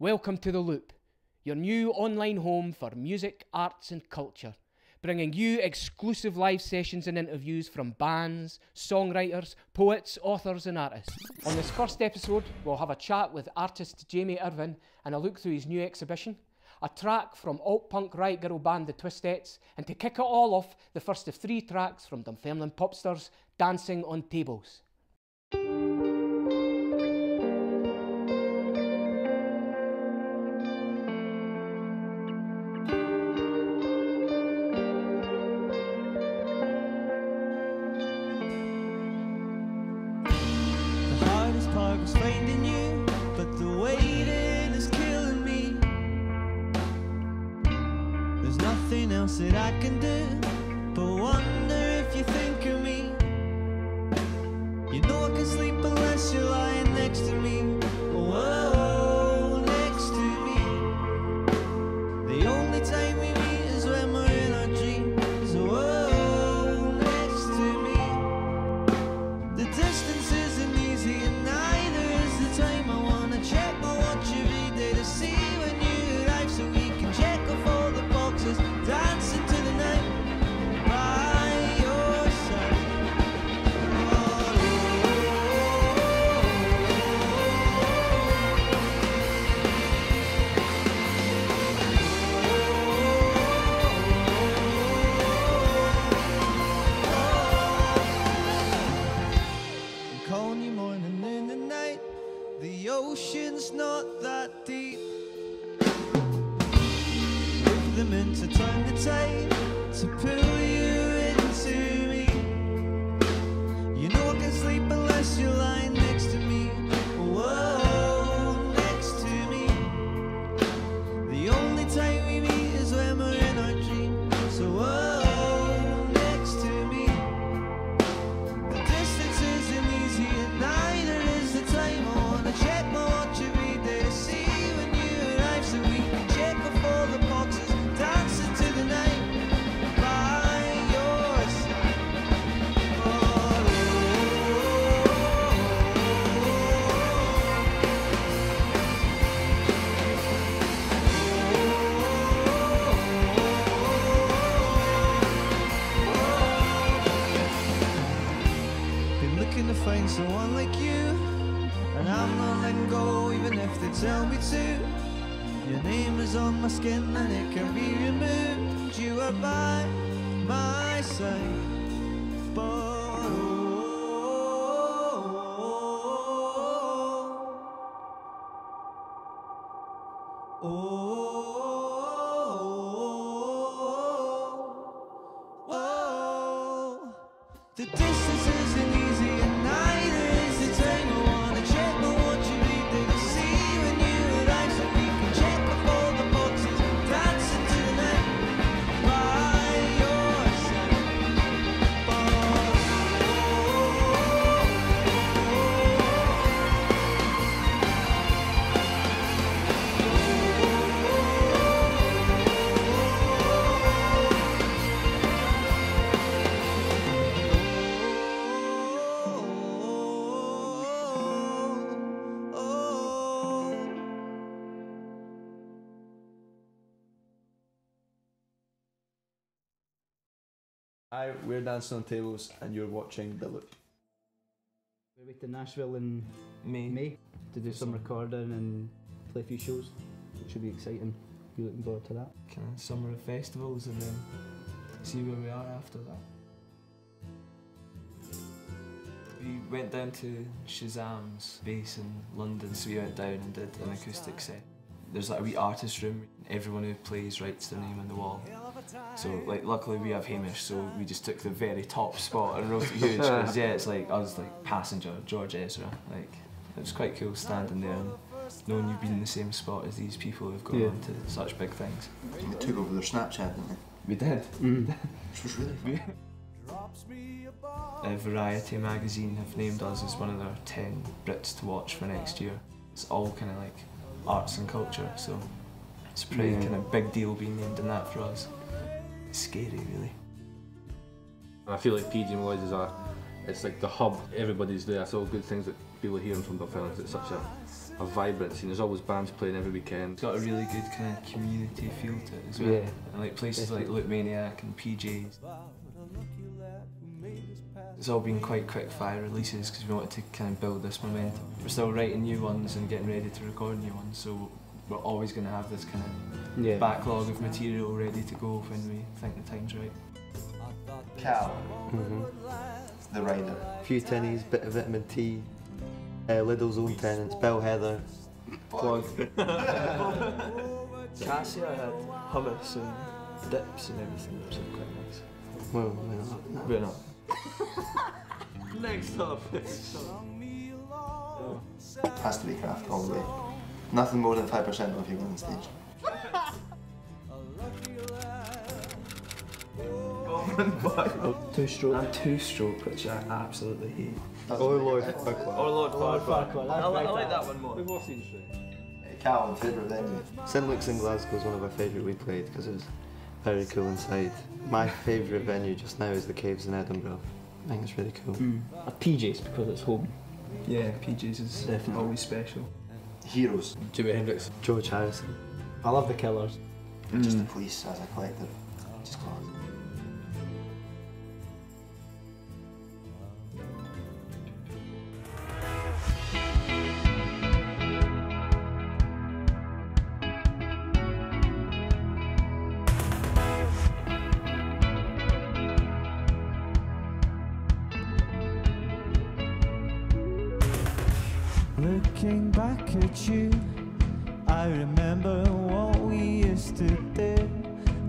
Welcome to The Loop, your new online home for music, arts and culture, bringing you exclusive live sessions and interviews from bands, songwriters, poets, authors and artists. On this first episode, we'll have a chat with artist Jamie Irvin and a look through his new exhibition, a track from alt-punk riot girl band the Twistettes, and to kick it all off, the first of 3 tracks from Dunfermline popsters, Dancing on Tables. Finding you, but the waiting is killing me. There's nothing else that I can do but wonder if you think of me. You know I can sleep unless you're lying next to me. Whoa, next to me. The only time we meet is when we're in our dreams. Whoa, next to me. The distance isn't easy and time I wanna check my watch every day to see when you arrive so we can check off all the boxes, dance into the night by your side. I'm calling you morning, noon and night. The ocean's not that deep. Rhythm to turn the tide to pull you into me. You know I can sleep unless you're lying next to me. Whoa, next to me. The only time we meet is when we're in our dream. So whoa, next to me. The distance isn't easy and neither is the time. Check my watch every day to see when you arrive so we can check off all the boxes, dance into the night by your side. Been looking to find someone like you, and I'm not letting go even if they tell me to. Your name is on my skin and it can be removed. You are by my side. But the distance isn't easy and neither is the time. I wanna check my watch every day to see when you arrive so we can check off all the boxes, dance into the night by your side. Hi, we're Dancing on Tables and you're watching The Loop. We're away to Nashville in May to do some recording and play a few shows, which should be exciting. You looking forward to that? Kind of summer of festivals and then see where we are after that. We went down to Shazam's base in London, so we went down and did an acoustic set. There's like a wee artist room. Everyone who plays writes their name on the wall. So like luckily we have Hamish, so we just took the very top spot and wrote it huge. Cause, yeah, it's like I was like passenger George Ezra. Like it was quite cool standing there and knowing you've been in the same spot as these people who've gone on to such big things. We took over their Snapchat, didn't we? We did. Which was really fun. Variety magazine have named us as one of their 10 Brits to watch for next year. It's all kind of like arts and culture, so it's a pretty kind of big deal being named in that for us. It's scary, really. I feel like PG Molloy's is it's like the hub. Everybody's there. It's all good things that people are hearing from Dunfermline. It's such a a vibrant scene. There's always bands playing every weekend. It's got a really good kind of community feel to it as well. Yeah. And like places like Loopmaniac and PJ's. It's all been quite quick fire releases because we wanted to kind of build this momentum. We're still writing new ones and getting ready to record new ones, so we're always going to have this kind of backlog of material ready to go when we think the time's right. Cal, the rider. A few tinnies, bit of vitamin T, Lidl's own tenants, Bill Heather. Plug. Cassia had hummus and dips and everything, which was quite nice. Well, we're not. We're not. Next up. Has to be craft all the way. Nothing more than 5% if you go on stage. Two-stroke. I'm two-stroke, which I absolutely hate. Oh Lord, fuck Oh Lord Farquhar. I like that one more. We've all seen straight. Cal, favourite venue? St Luke's in Glasgow is one of our favourite we played because it was very cool inside. My favourite venue just now is the Caves in Edinburgh. I think it's really cool. A PJ's because it's home. Yeah, PJ's is definitely always special. Heroes. Jimi Hendrix. George Harrison. I love the Killers. Just the Police as a collective. Just class. Looking back at you, I remember what we used to do,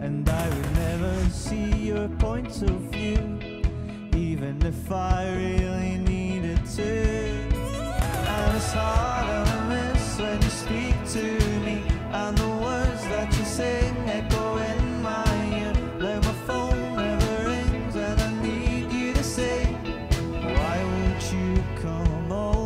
and I would never see your point of view, even if I really needed to. And it's hard to miss when you speak to me, and the words that you sing echo in my ear, like my phone never rings and I need you to say, why won't you come over?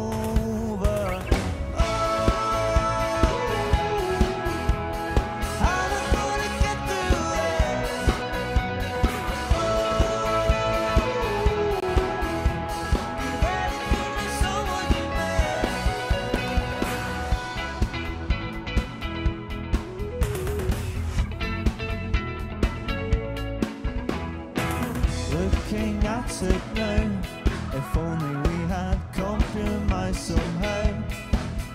Looking at it now, if only we had compromised somehow,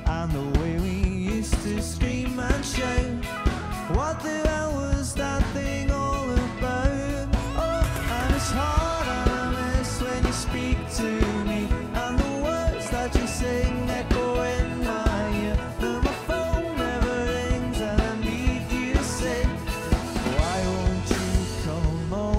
and the way we used to scream and shout, what the hell was that thing all about? Oh, and it's hard to miss when you speak to me, and the words that you sing echo in my ear, though my phone never rings and I need you to say, why won't you come over?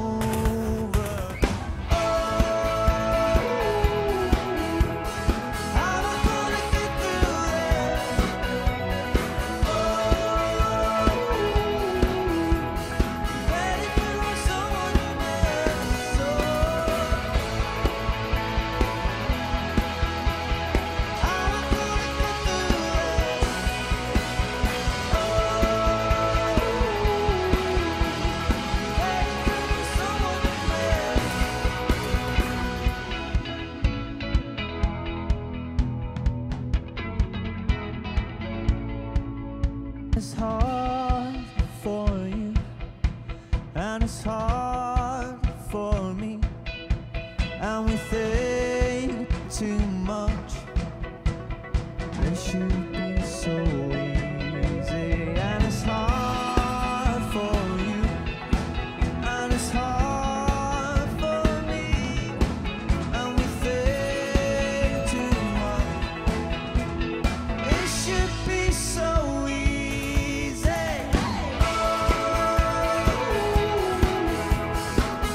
It's hard for you, and it's hard for me, and we think too much. It should be so easy, and it's hard for you, and it's hard for me, and we think too much. It should be so easy.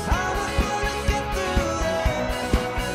How am I gonna get through this?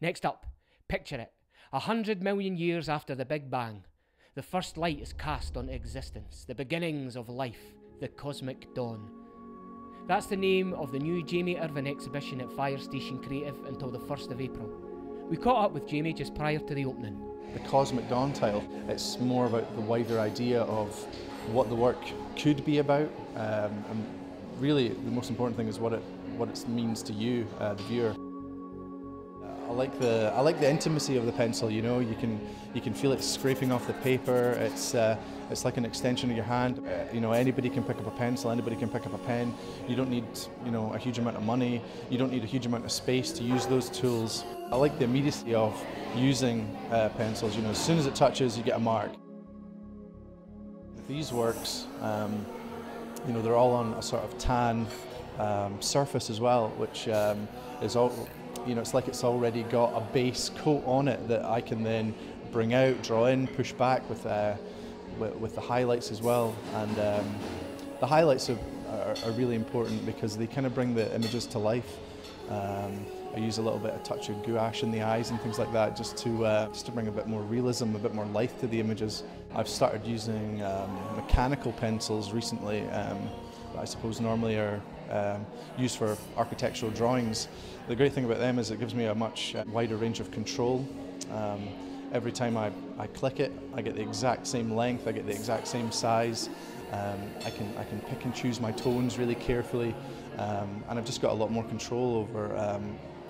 Next up, picture it. 100 million years after the Big Bang, the first light is cast onto existence, the beginnings of life, the cosmic dawn. That's the name of the new Jamie Irvin exhibition at Fire Station Creative until the 1st of April. We caught up with Jamie just prior to the opening. The Cosmic Dawn title, it's more about the wider idea of what the work could be about, and really the most important thing is what it means to you, the viewer. I like the intimacy of the pencil. You know, you can feel it scraping off the paper. It's like an extension of your hand. You know, anybody can pick up a pencil. Anybody can pick up a pen. You don't need, you know, a huge amount of money. You don't need a huge amount of space to use those tools. I like the immediacy of using pencils. You know, as soon as it touches, you get a mark. These works, you know, they're all on a sort of tan surface as well, which is all. You know, it's like it's already got a base coat on it that I can then bring out, draw in, push back with the highlights as well. And the highlights are really important because they kind of bring the images to life. I use a little bit of touch of gouache in the eyes and things like that just to bring a bit more realism, a bit more life to the images. I've started using mechanical pencils recently that I suppose normally are used for architectural drawings. The great thing about them is it gives me a much wider range of control. Every time I click it, I get the exact same length, I get the exact same size. I can pick and choose my tones really carefully, and I've just got a lot more control over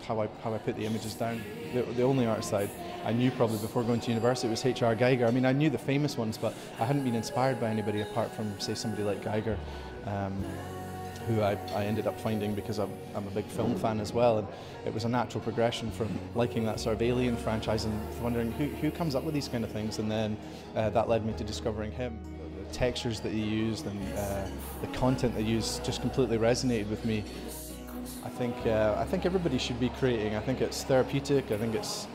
how I put the images down. The only artist that I knew probably before going to university was H.R. Geiger. I mean, I knew the famous ones, but I hadn't been inspired by anybody apart from, say, somebody like Geiger, who I ended up finding because I'm a big film fan as well, and it was a natural progression from liking that sort of Alien franchise and wondering who comes up with these kind of things, and then that led me to discovering him. The textures that he used and the content that he used just completely resonated with me. I think everybody should be creating. I think it's therapeutic. I think it's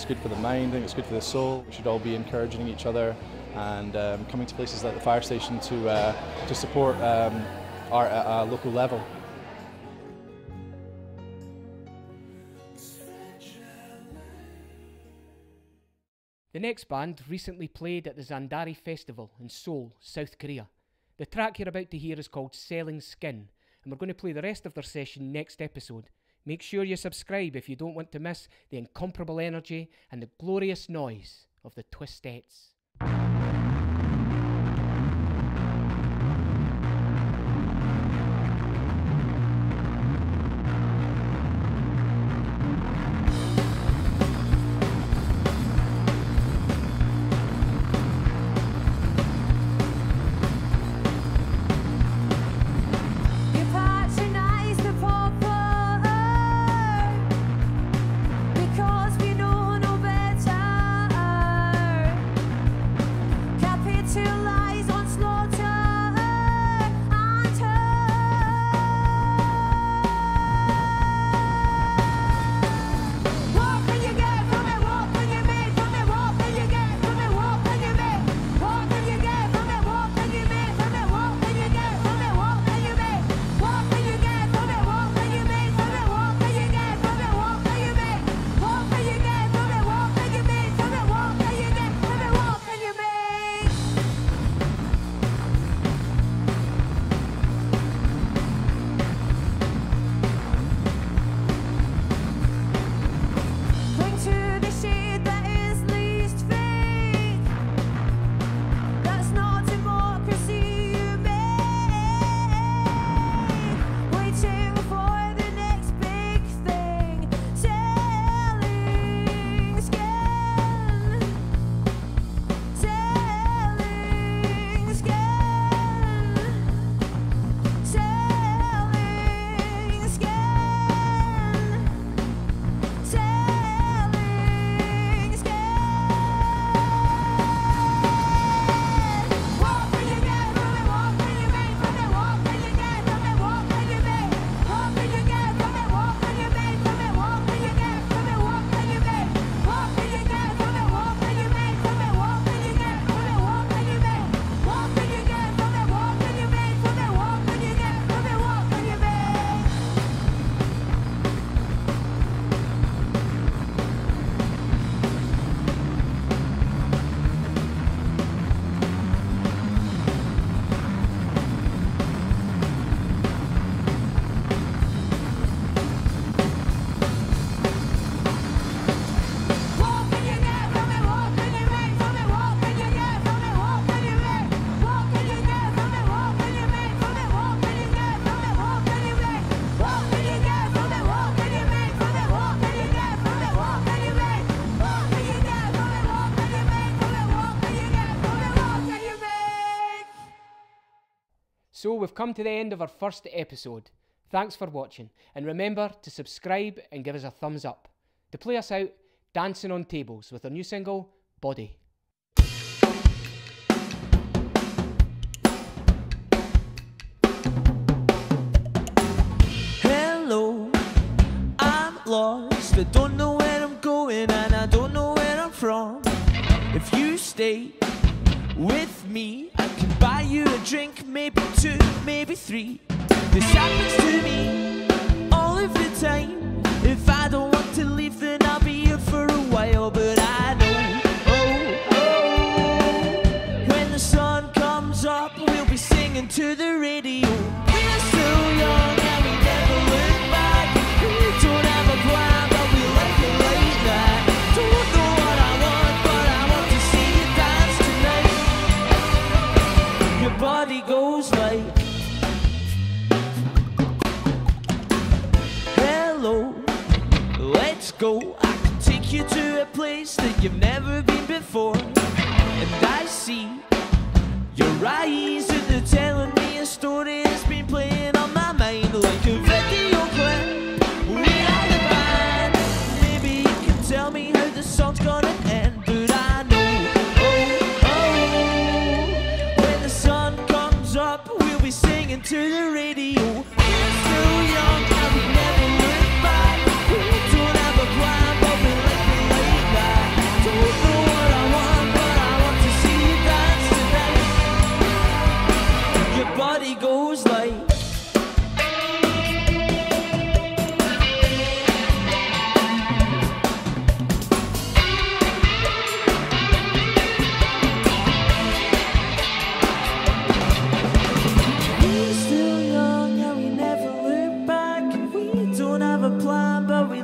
good for the mind. I think it's good for the soul. We should all be encouraging each other and coming to places like the Fire Station to support art at a local level. The next band recently played at the Zandari Festival in Seoul, South Korea. The track you're about to hear is called Selling Skin, and we're going to play the rest of their session next episode. Make sure you subscribe if you don't want to miss the incomparable energy and the glorious noise of the Twistettes. Because we know no better. So we've come to the end of our first episode. Thanks for watching, and remember to subscribe and give us a thumbs up. To play us out, Dancing on Tables with our new single, Body. Hello, I'm lost. I don't know where I'm going and I don't know where I'm from. If you stay with me, I can buy you a drink, maybe 2, maybe 3. This happens to me all of the time. If I don't want to leave, then I'll be here for a while. But I know, when the sun comes up, we'll be singing to the radio. We're still young and we never look back. We don't have a plan, but we like it like that. Don't know what I want, but I want to see you dance tonight. Your body goes like, hello, let's go. I can take you to a place that you've never been before. And I see your eyes and they're telling me a story that's been playing on my mind like a video clip. We're on the band. Maybe you can tell me how the song's gonna end. But I know, when the sun comes up, we'll be singing to the radio. We're still young and we never look back. We don't have a plan, but we like it like that. Don't know what I want, but I want to see you dance tonight. Your body goes like, we're still young and we never look back. We don't have a plan, but we